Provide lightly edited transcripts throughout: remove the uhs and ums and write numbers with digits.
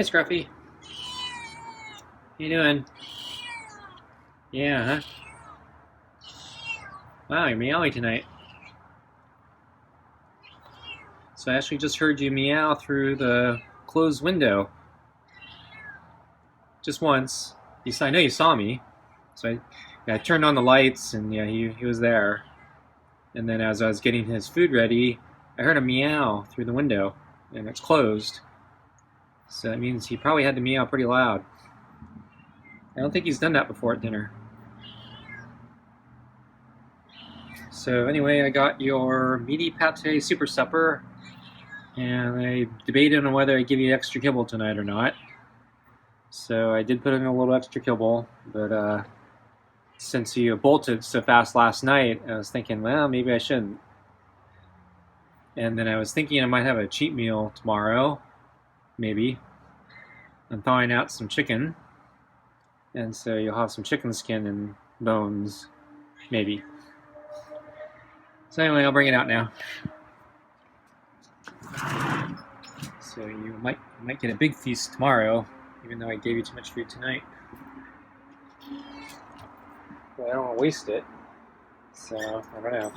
Hey, Scruffy. How you doing? Yeah, huh? Wow, you're meowing tonight. So I actually just heard you meow through the closed window. Just once. I know you saw me. So I turned on the lights, and yeah, he was there. And then as I was getting his food ready, I heard a meow through the window, and it's closed. So that means he probably had to meow pretty loud. I don't think he's done that before at dinner. So anyway, I got your meaty pate super supper, and I debated on whether I give you extra kibble tonight or not. So I did put in a little extra kibble, but since you bolted so fast last night, I was thinking, well, maybe I shouldn't. And then I was thinking I might have a cheat meal tomorrow, maybe. I'm thawing out some chicken, and so you'll have some chicken skin and bones, maybe. So anyway, I'll bring it out now. So you might get a big feast tomorrow, even though I gave you too much food tonight. But I don't want to waste it, so I don't know.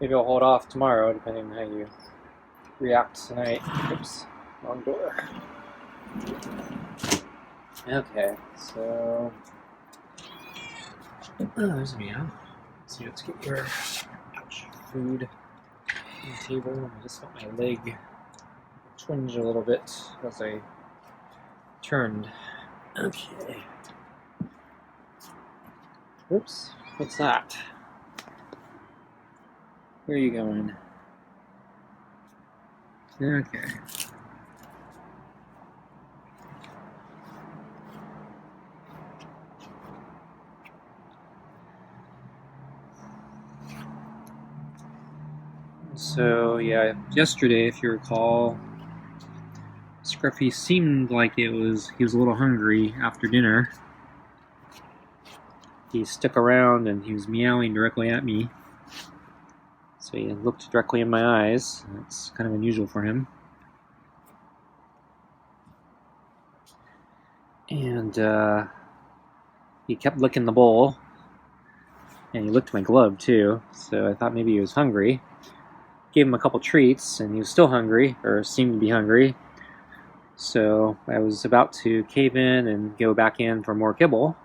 Maybe I'll hold off tomorrow, depending on how you react tonight. Oops, wrong door. Okay, so there's Meow. So let's get your food on the table. I just felt my leg twinge a little bit as I turned. Okay. Oops, what's that? Where are you going? Okay. So yeah, yesterday, if you recall, Scruffy seemed like he was a little hungry after dinner. He stuck around and he was meowing directly at me. So he looked directly in my eyes. That's kind of unusual for him. And he kept licking the bowl. And he licked my glove too. So I thought maybe he was hungry. Gave him a couple treats, and he was still hungry, or seemed to be hungry. So I was about to cave in and go back in for more kibble.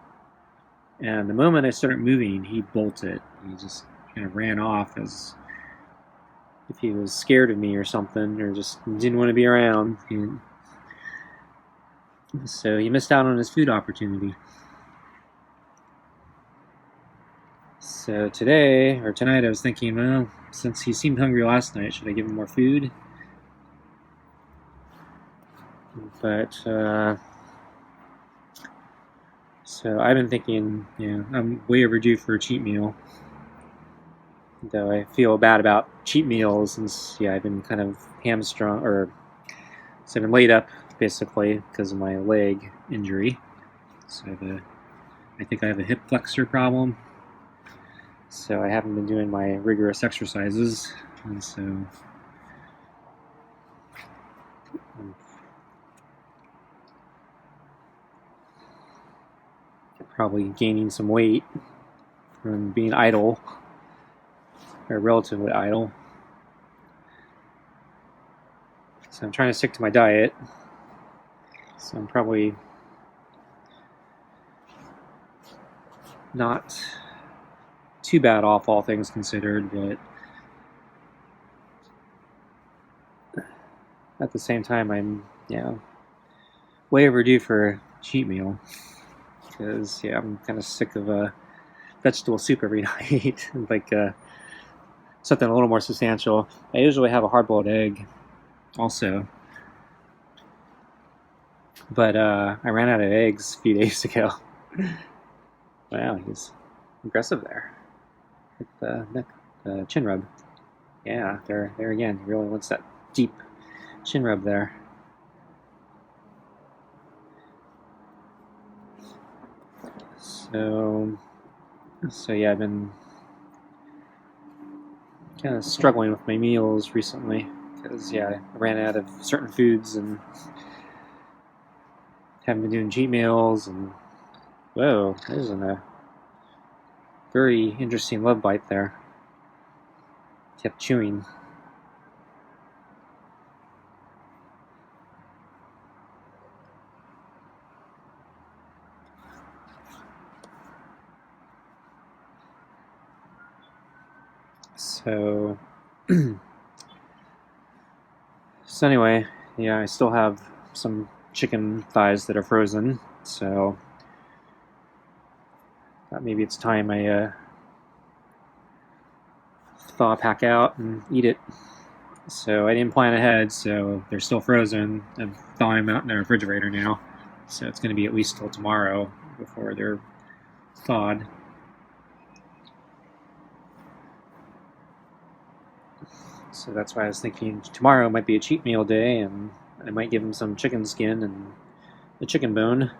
And the moment I started moving, he bolted. He just kind of ran off as if he was scared of me or something, or just didn't want to be around. So he missed out on his food opportunity. So tonight, I was thinking, well, since he seemed hungry last night, should I give him more food? But, so I've been thinking, I'm way overdue for a cheat meal. Though I feel bad about cheat meals since, I've been kind of hamstrung, so I've been laid up, basically, because of my leg injury. So I think I have a hip flexor problem. So I haven't been doing my rigorous exercises, and so I'm probably gaining some weight from being idle, or relatively idle. So I'm trying to stick to my diet. So I'm probably not too bad off, all things considered, but at the same time, I'm way overdue for a cheat meal, because I'm kind of sick of vegetable soup every night. Like something a little more substantial. I usually have a hard-boiled egg also, but I ran out of eggs a few days ago. Wow, he's aggressive there. The neck, chin rub. Yeah, there again. He really wants that deep chin rub there. So I've been kind of struggling with my meals recently because I ran out of certain foods, and haven't been doing cheat meals, and whoa, there's a very interesting love bite there. Kept chewing. So, so anyway, yeah, I still have some chicken thighs that are frozen, so thought maybe it's time I thaw a pack out and eat it. So I didn't plan ahead, so they're still frozen. I'm thawing them out in the refrigerator now, so it's going to be at least till tomorrow before they're thawed. So that's why I was thinking tomorrow might be a cheat meal day, and I might give him some chicken skin and a chicken bone.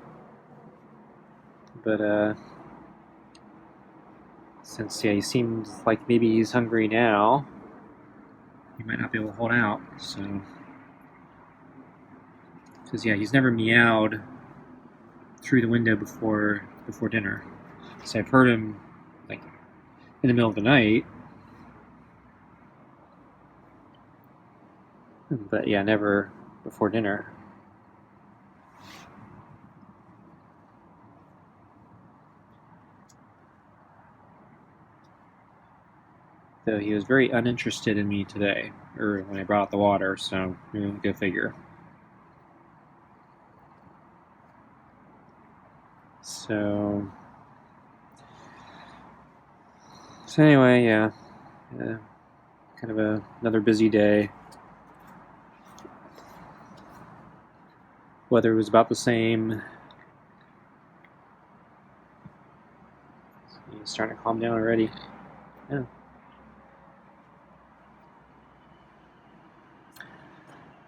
But since he seems like maybe he's hungry now, he might not be able to hold out. So, because he's never meowed through the window before dinner. So I've heard him like in the middle of the night, but never before dinner. Though he was very uninterested in me today, or when I brought out the water, so go figure. So anyway, kind of another busy day. Weather was about the same. He's starting to calm down already. Yeah.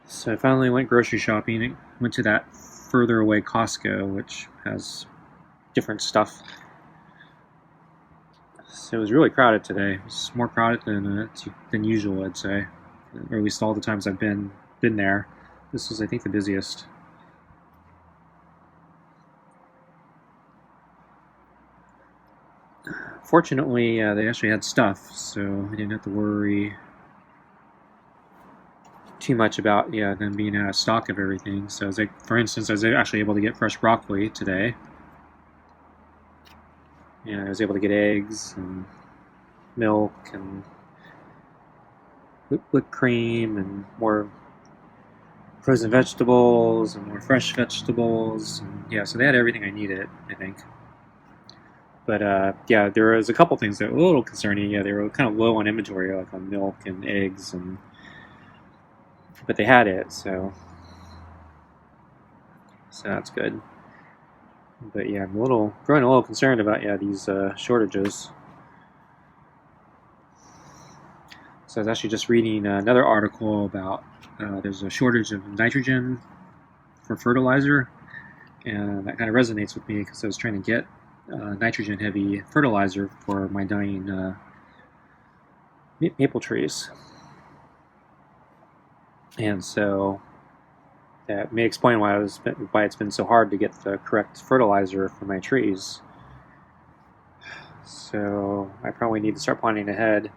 So I finally went grocery shopping. Went to that further away Costco, which has different stuff. So it was really crowded today. It was more crowded than usual, I'd say, or at least all the times I've been there. This was, I think, the busiest. Fortunately, they actually had stuff, so I didn't have to worry too much about them being out of stock of everything. So, for instance, I was actually able to get fresh broccoli today. I was able to get eggs and milk and whipped cream and more frozen vegetables and more fresh vegetables. And, so they had everything I needed, I think. But there was a couple things that were a little concerning. They were kind of low on inventory, like on milk and eggs, but they had it, so that's good. But I'm growing a little concerned about these shortages. So I was actually just reading another article about there's a shortage of nitrogen for fertilizer, and that kind of resonates with me because I was trying to get nitrogen-heavy fertilizer for my dying maple trees. And so that may explain why it's been so hard to get the correct fertilizer for my trees. So I probably need to start planning ahead.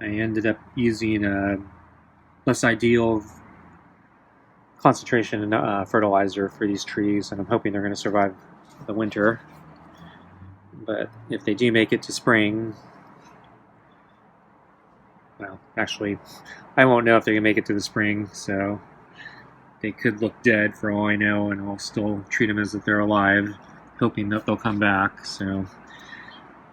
I ended up using a less ideal concentration fertilizer for these trees, and I'm hoping they're going to survive the winter. But if they do make it to spring, well, actually, I won't know if they're going to make it to the spring, so they could look dead for all I know, and I'll still treat them as if they're alive, hoping that they'll come back. So,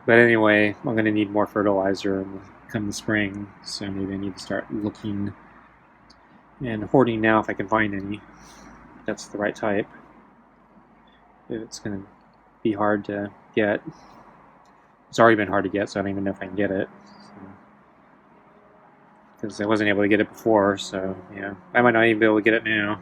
but anyway, I'm going to need more fertilizer come the spring, so maybe I need to start looking and hoarding now if I can find any. That's the right type. If it's going to be hard to get. It's already been hard to get, so I don't even know if I can get it. Because I wasn't able to get it before, so I might not even be able to get it now.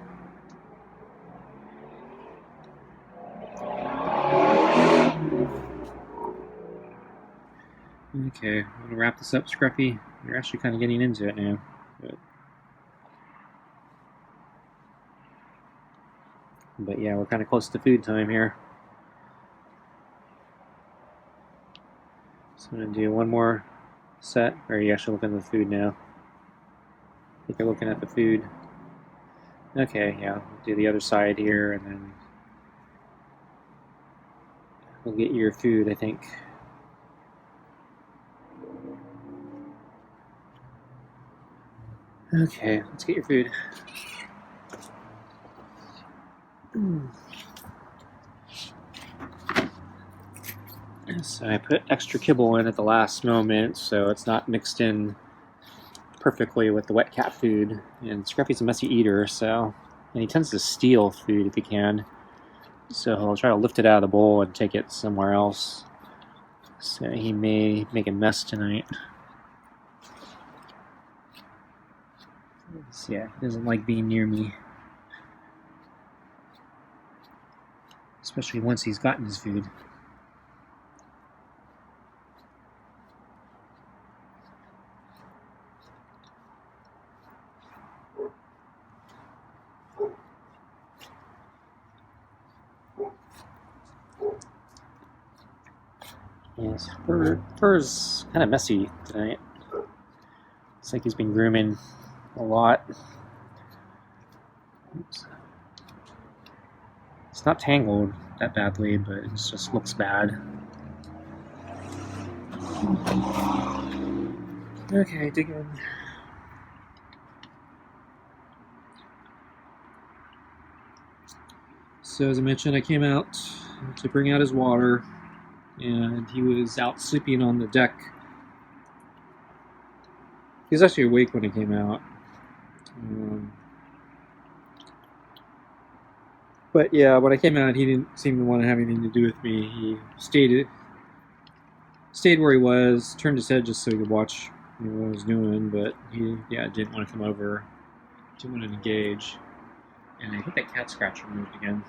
Okay, I'm going to wrap this up, Scruffy. You're actually kind of getting into it now. But But yeah, we're kind of close to food time here. So I'm going to do one more set. Or are you actually looking at the food now? I think you're looking at the food. Okay, yeah, we'll do the other side here, and then we'll get your food, I think. Okay, let's get your food. So I put extra kibble in at the last moment, so it's not mixed in perfectly with the wet cat food. And Scruffy's a messy eater, and he tends to steal food if he can. So he'll try to lift it out of the bowl and take it somewhere else. So he may make a mess tonight. So yeah, he doesn't like being near me. Especially once he's gotten his food. Yes, fur's kind of messy tonight. It's like he's been grooming a lot. Oops. It's not tangled that badly, but it just looks bad. Okay, dig in. So as I mentioned, I came out to bring out his water, and he was out sleeping on the deck. He was actually awake when I came out. But yeah, when I came out, he didn't seem to want to have anything to do with me. He stayed where he was, turned his head just so he could watch what I was doing, but he didn't want to come over, didn't want to engage. And I think that cat scratcher moved again.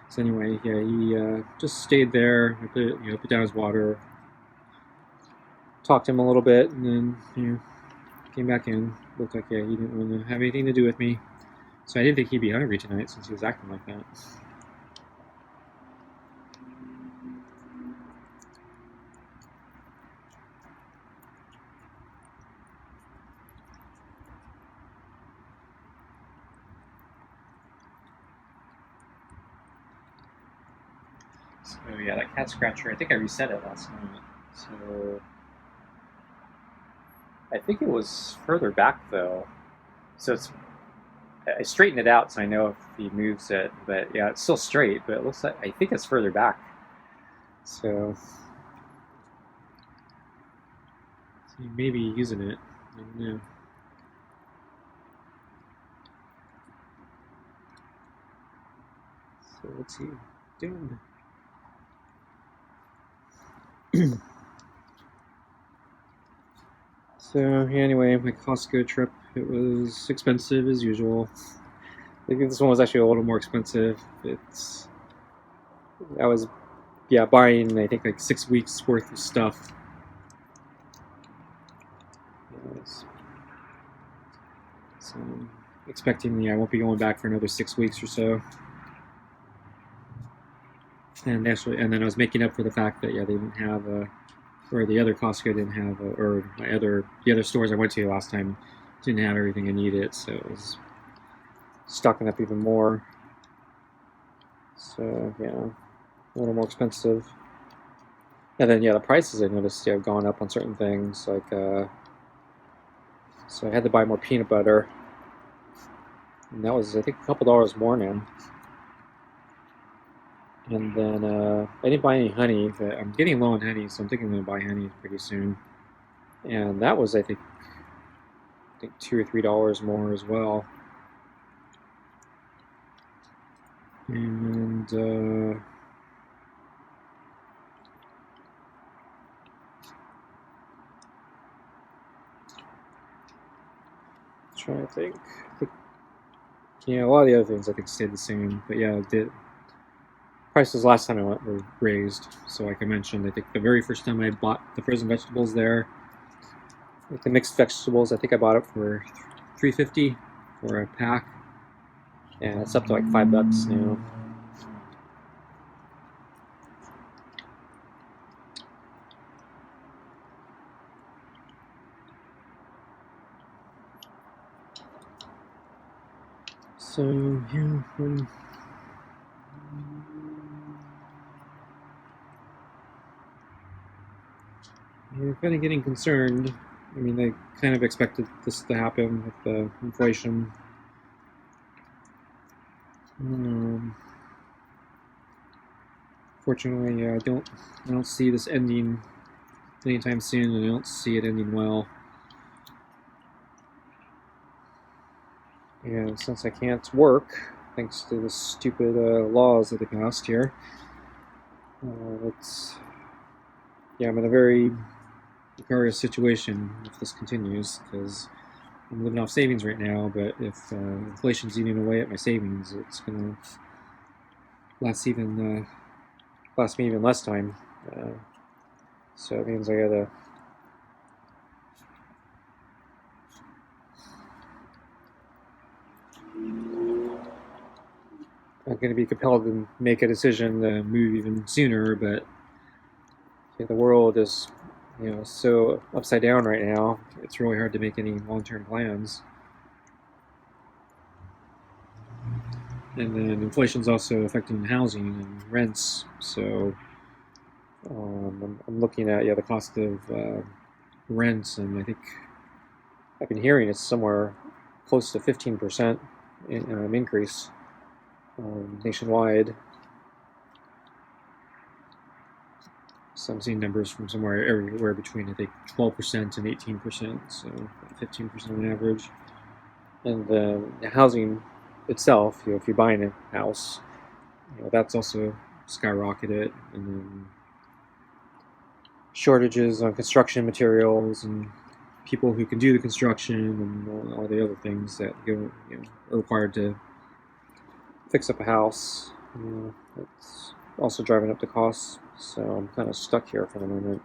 So anyway, yeah, he just stayed there. I put down his water, talked to him a little bit, and then came back in. Looked like he didn't want to have anything to do with me. So I didn't think he'd be hungry tonight since he was acting like that. So yeah, that cat scratcher, I think I reset it last night. So I think it was further back though. So I straightened it out so I know if he moves it, but yeah, it's still straight, but it looks like, I think it's further back. So he may be using it. I don't know. So what's he doing? So anyway, my Costco trip, it was expensive as usual. I think this one was actually a little more expensive. I was buying I think like 6 weeks worth of stuff. So I'm expecting I won't be going back for another 6 weeks or so. And then I was making up for the fact that they didn't have or the other Costco didn't have, or the other stores I went to last time didn't have everything I needed, so it was stocking up even more. So yeah, a little more expensive. And then the prices I noticed have gone up on certain things, like so I had to buy more peanut butter, and that was I think a couple dollars more now. And then I didn't buy any honey, but I'm getting low on honey, so I'm thinking I'm going to buy honey pretty soon. And that was, I think $2 or $3 more as well. And trying to think. A lot of the other things I think stayed the same, but the prices last time I went were raised. So like I mentioned, I think the very first time I bought the frozen vegetables there, like the mixed vegetables, I think I bought it for $3.50 for a pack. Yeah, it's up to like $5 now. So yeah, you're kind of getting concerned. I mean, they kind of expected this to happen with the inflation. Fortunately, I don't see this ending anytime soon, and I don't see it ending well. And since I can't work, thanks to the stupid laws that they passed here, I'm in a very precarious situation if this continues, because I'm living off savings right now, but if inflation's eating away at my savings, it's going to last me even less time. So it means I gotta I'm going to be compelled to make a decision to move even sooner, but the world is, so upside down right now. It's really hard to make any long-term plans. And then inflation's also affecting housing and rents. So I'm looking at the cost of rents, and I think I've been hearing it's somewhere close to 15% increase nationwide. So I'm seeing numbers from everywhere between, I think, 12% and 18%, so 15% on average. And the housing itself, if you're buying a house, that's also skyrocketed. And then shortages on construction materials and people who can do the construction and all the other things that are required to fix up a house. It's also driving up the costs. So I'm kind of stuck here for the moment.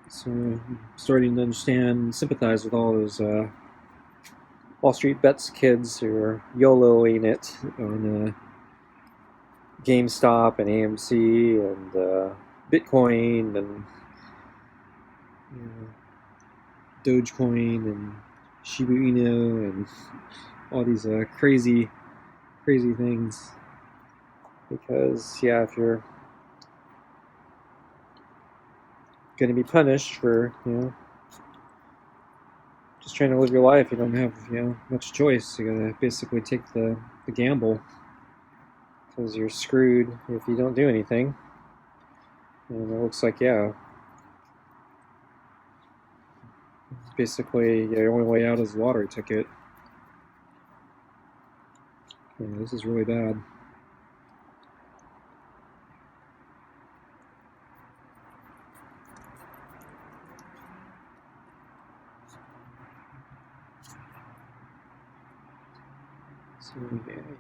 So I'm starting to understand and sympathize with all those Wall Street Bets kids who are YOLOing it on GameStop and AMC and Bitcoin and Dogecoin and Shiba Inu and all these crazy things. Because if you're going to be punished for just trying to live your life, you don't have much choice. You gotta basically take the gamble, because you're screwed if you don't do anything. And it looks like basically the only way out is the lottery ticket. This is really bad. So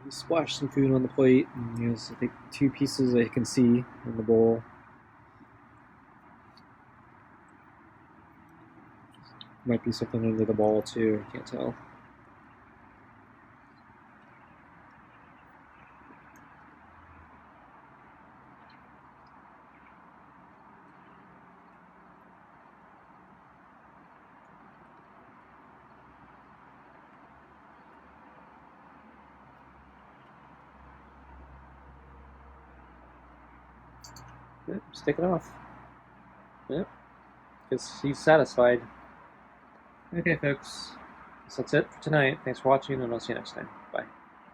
he splashed some food on the plate, and he has, I think, 2 pieces that you can see in the bowl. Might be something under the ball too, I can't tell. Yep, just take it off. Yep, because he's satisfied. Okay, folks, so that's it for tonight. Thanks for watching, and I'll see you next time. Bye.